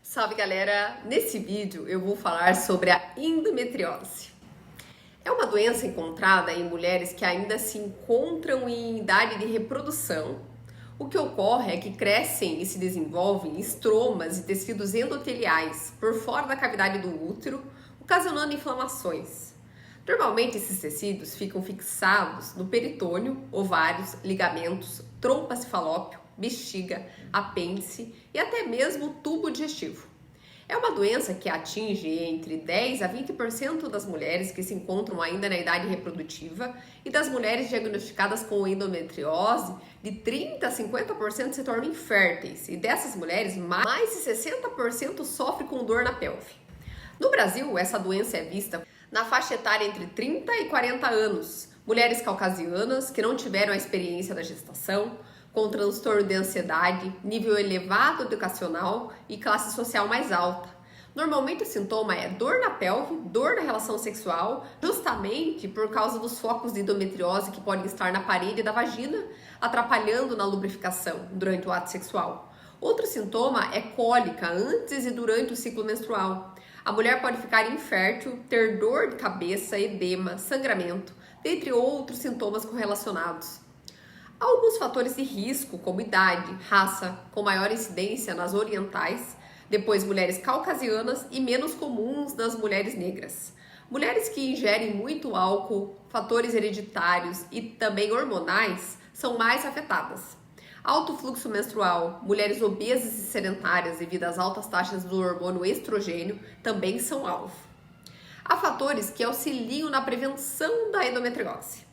Salve galera! Nesse vídeo eu vou falar sobre a endometriose. É uma doença encontrada em mulheres que ainda se encontram em idade de reprodução. O que ocorre é que crescem e se desenvolvem estromas e tecidos endoteliais por fora da cavidade do útero, ocasionando inflamações. Normalmente esses tecidos ficam fixados no peritônio, ovários, ligamentos, trompa cefalópio, bexiga, apêndice e até mesmo tubo digestivo. É uma doença que atinge entre 10 a 20% das mulheres que se encontram ainda na idade reprodutiva e das mulheres diagnosticadas com endometriose, de 30 a 50% se tornam inférteis e dessas mulheres, mais de 60% sofrem com dor na pelve. No Brasil, essa doença é vista na faixa etária entre 30 e 40 anos, mulheres caucasianas que não tiveram a experiência da gestação, com transtorno de ansiedade, nível elevado educacional e classe social mais alta. Normalmente o sintoma é dor na pelve, dor na relação sexual, justamente por causa dos focos de endometriose que podem estar na parede da vagina, atrapalhando na lubrificação durante o ato sexual. Outro sintoma é cólica antes e durante o ciclo menstrual. A mulher pode ficar infértil, ter dor de cabeça, edema, sangramento, dentre outros sintomas correlacionados. Há alguns fatores de risco, como idade, raça, com maior incidência nas orientais, depois mulheres caucasianas e menos comuns nas mulheres negras. Mulheres que ingerem muito álcool, fatores hereditários e também hormonais são mais afetadas. Alto fluxo menstrual, mulheres obesas e sedentárias devido às altas taxas do hormônio estrogênio também são alvo. Há fatores que auxiliam na prevenção da endometriose.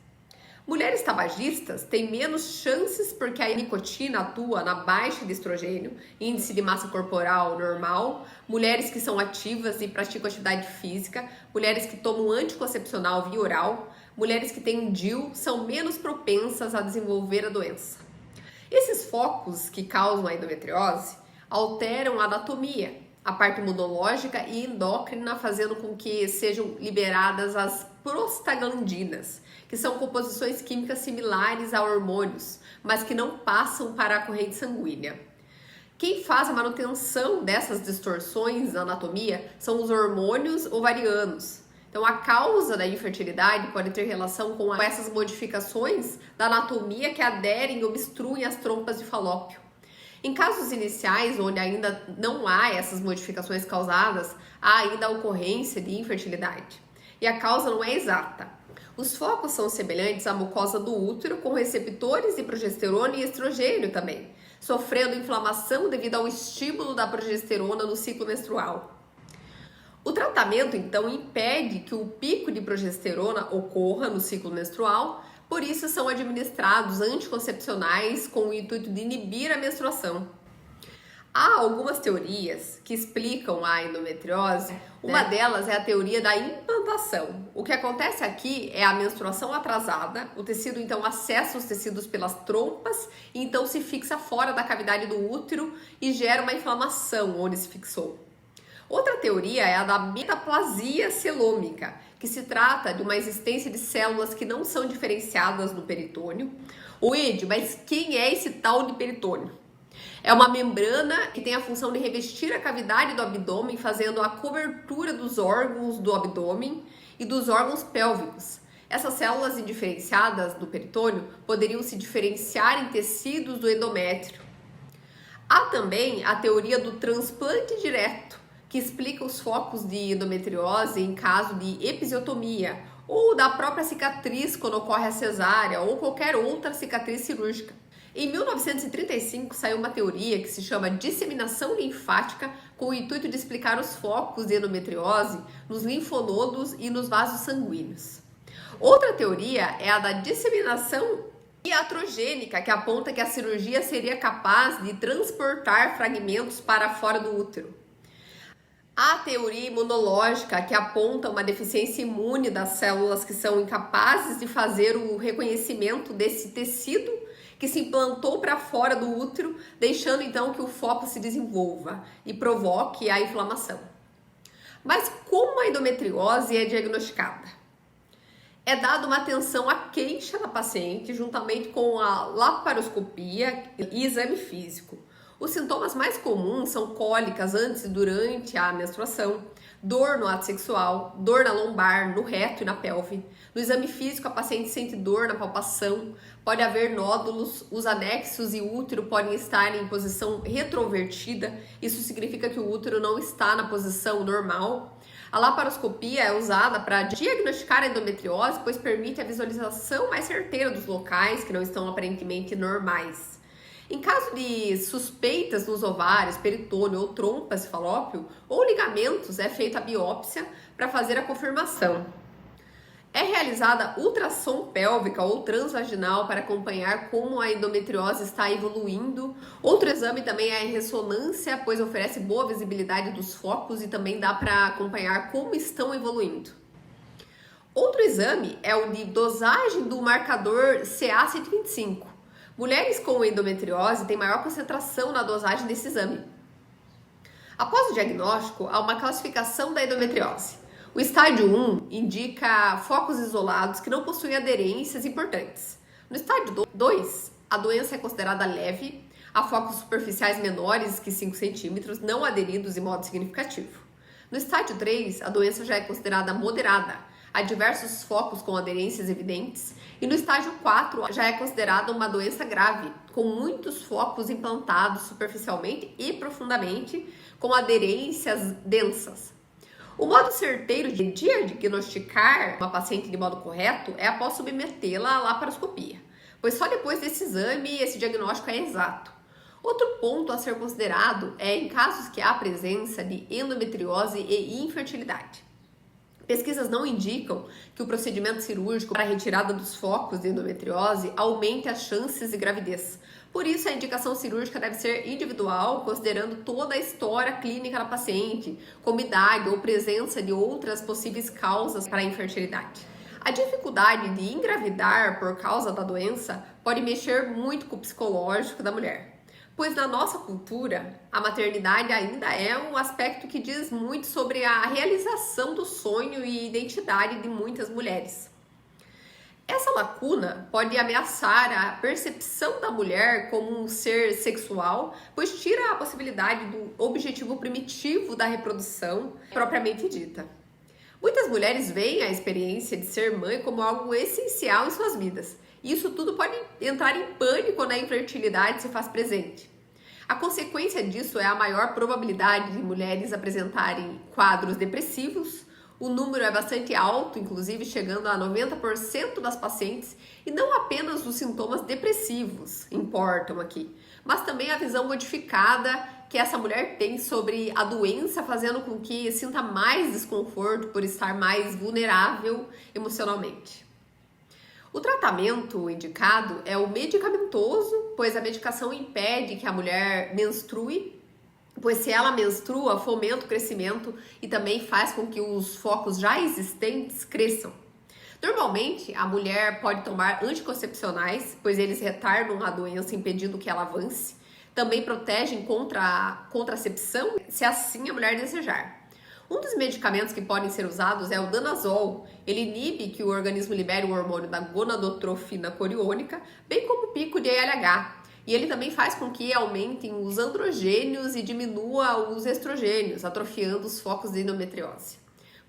Mulheres tabagistas têm menos chances porque a nicotina atua na baixa de estrogênio, índice de massa corporal normal, mulheres que são ativas e praticam atividade física, mulheres que tomam anticoncepcional via oral, mulheres que têm DIU são menos propensas a desenvolver a doença. Esses focos que causam a endometriose alteram a anatomia, a parte imunológica e endócrina, fazendo com que sejam liberadas as prostaglandinas, que são composições químicas similares a hormônios, mas que não passam para a corrente sanguínea. Quem faz a manutenção dessas distorções na anatomia são os hormônios ovarianos. Então, a causa da infertilidade pode ter relação com essas modificações da anatomia que aderem e obstruem as trompas de falópio. Em casos iniciais, onde ainda não há essas modificações causadas, há ainda a ocorrência de infertilidade. E a causa não é exata. Os focos são semelhantes à mucosa do útero, com receptores de progesterona e estrogênio também, sofrendo inflamação devido ao estímulo da progesterona no ciclo menstrual. O tratamento, então, impede que o pico de progesterona ocorra no ciclo menstrual, por isso são administrados anticoncepcionais com o intuito de inibir a menstruação. Há algumas teorias que explicam a endometriose. Uma delas é a teoria da implantação. O que acontece aqui é a menstruação atrasada, o tecido então acessa os tecidos pelas trompas e então se fixa fora da cavidade do útero e gera uma inflamação onde se fixou. Outra teoria é a da metaplasia celômica, que se trata de uma existência de células que não são diferenciadas no peritônio. Ed, mas quem é esse tal de peritônio? É uma membrana que tem a função de revestir a cavidade do abdômen, fazendo a cobertura dos órgãos do abdômen e dos órgãos pélvicos. Essas células indiferenciadas do peritônio poderiam se diferenciar em tecidos do endométrio. Há também a teoria do transplante direto, que explica os focos de endometriose em caso de episiotomia ou da própria cicatriz quando ocorre a cesárea ou qualquer outra cicatriz cirúrgica. Em 1935 saiu uma teoria que se chama disseminação linfática com o intuito de explicar os focos de endometriose nos linfonodos e nos vasos sanguíneos. Outra teoria é a da disseminação iatrogênica, que aponta que a cirurgia seria capaz de transportar fragmentos para fora do útero. Há a teoria imunológica, que aponta uma deficiência imune das células que são incapazes de fazer o reconhecimento desse tecido que se implantou para fora do útero, deixando então que o foco se desenvolva e provoque a inflamação. Mas como a endometriose é diagnosticada? É dada uma atenção à queixa da paciente, juntamente com a laparoscopia e exame físico. Os sintomas mais comuns são cólicas antes e durante a menstruação, dor no ato sexual, dor na lombar, no reto e na pelve. No exame físico, a paciente sente dor na palpação, pode haver nódulos, os anexos e o útero podem estar em posição retrovertida, isso significa que o útero não está na posição normal. A laparoscopia é usada para diagnosticar a endometriose, pois permite a visualização mais certeira dos locais que não estão aparentemente normais. Em caso de suspeitas nos ovários, peritônio ou trompas falópio ou ligamentos, é feita a biópsia para fazer a confirmação. É realizada ultrassom pélvica ou transvaginal para acompanhar como a endometriose está evoluindo. Outro exame também é a ressonância, pois oferece boa visibilidade dos focos e também dá para acompanhar como estão evoluindo. Outro exame é o de dosagem do marcador CA125. Mulheres com endometriose têm maior concentração na dosagem desse exame. Após o diagnóstico, há uma classificação da endometriose. O estágio 1 indica focos isolados que não possuem aderências importantes. No estágio 2, a doença é considerada leve, há focos superficiais menores que 5 centímetros, não aderidos em modo significativo. No estágio 3, a doença já é considerada moderada, há diversos focos com aderências evidentes. E no estágio 4, já é considerada uma doença grave, com muitos focos implantados superficialmente e profundamente, com aderências densas. O modo certeiro de diagnosticar uma paciente de modo correto é após submetê-la à laparoscopia, pois só depois desse exame esse diagnóstico é exato. Outro ponto a ser considerado é em casos que há presença de endometriose e infertilidade. Pesquisas não indicam que o procedimento cirúrgico para a retirada dos focos de endometriose aumente as chances de gravidez. Por isso, a indicação cirúrgica deve ser individual, considerando toda a história clínica da paciente, como idade ou presença de outras possíveis causas para a infertilidade. A dificuldade de engravidar por causa da doença pode mexer muito com o psicológico da mulher, pois na nossa cultura, a maternidade ainda é um aspecto que diz muito sobre a realização do sonho e identidade de muitas mulheres. Essa lacuna pode ameaçar a percepção da mulher como um ser sexual, pois tira a possibilidade do objetivo primitivo da reprodução propriamente dita. Muitas mulheres veem a experiência de ser mãe como algo essencial em suas vidas. E isso tudo pode entrar em pânico quando a infertilidade se faz presente. A consequência disso é a maior probabilidade de mulheres apresentarem quadros depressivos. O número é bastante alto, inclusive chegando a 90% das pacientes, e não apenas os sintomas depressivos importam aqui, mas também a visão modificada que essa mulher tem sobre a doença, fazendo com que sinta mais desconforto por estar mais vulnerável emocionalmente. O tratamento indicado é o medicamentoso, pois a medicação impede que a mulher menstrue, pois se ela menstrua, fomenta o crescimento e também faz com que os focos já existentes cresçam. Normalmente, a mulher pode tomar anticoncepcionais, pois eles retardam a doença, impedindo que ela avance. Também protegem contra a contracepção, se assim a mulher desejar. Um dos medicamentos que podem ser usados é o danazol. Ele inibe que o organismo libere o hormônio da gonadotrofina coriônica, bem como o pico de ALH. E ele também faz com que aumentem os androgênios e diminua os estrogênios, atrofiando os focos de endometriose.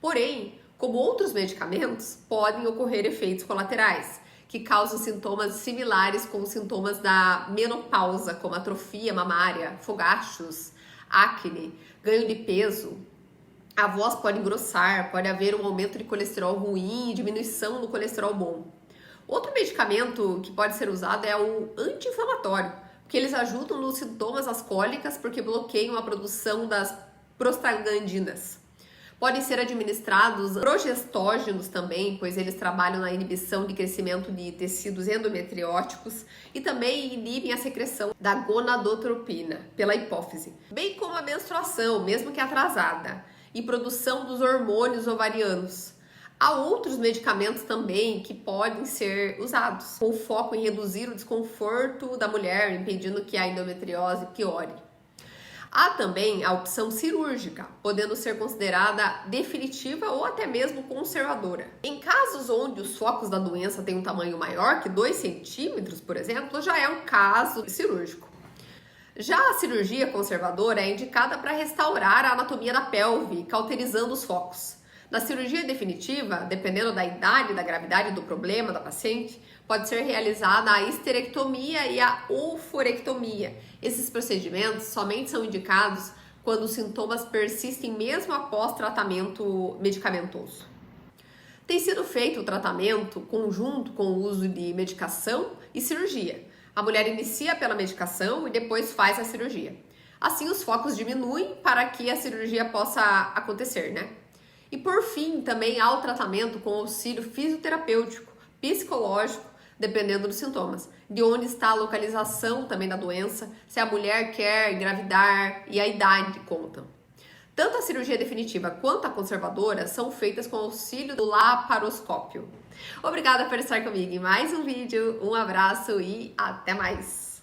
Porém, como outros medicamentos, podem ocorrer efeitos colaterais, que causam sintomas similares com os sintomas da menopausa, como atrofia mamária, fogachos, acne, ganho de peso. A voz pode engrossar, pode haver um aumento de colesterol ruim e diminuição do colesterol bom. Outro medicamento que pode ser usado é o anti-inflamatório, porque eles ajudam nos sintomas das cólicas, porque bloqueiam a produção das prostaglandinas. Podem ser administrados progestógenos também, pois eles trabalham na inibição de crescimento de tecidos endometrióticos e também inibem a secreção da gonadotropina pela hipófise, bem como a menstruação, mesmo que atrasada, e produção dos hormônios ovarianos. Há outros medicamentos também que podem ser usados, com foco em reduzir o desconforto da mulher, impedindo que a endometriose piore. Há também a opção cirúrgica, podendo ser considerada definitiva ou até mesmo conservadora. Em casos onde os focos da doença têm um tamanho maior que 2 centímetros, por exemplo, já é um caso cirúrgico. Já a cirurgia conservadora é indicada para restaurar a anatomia da pelve, cauterizando os focos. Na cirurgia definitiva, dependendo da idade e da gravidade do problema da paciente, pode ser realizada a histerectomia e a oforectomia. Esses procedimentos somente são indicados quando os sintomas persistem mesmo após tratamento medicamentoso. Tem sido feito o tratamento conjunto com o uso de medicação e cirurgia. A mulher inicia pela medicação e depois faz a cirurgia. Assim, os focos diminuem para que a cirurgia possa acontecer, né? E por fim, também há o tratamento com auxílio fisioterapêutico, psicológico, dependendo dos sintomas, de onde está a localização também da doença, se a mulher quer engravidar e a idade contam. Tanto a cirurgia definitiva quanto a conservadora são feitas com auxílio do laparoscópio. Obrigada por estar comigo em mais um vídeo, um abraço e até mais!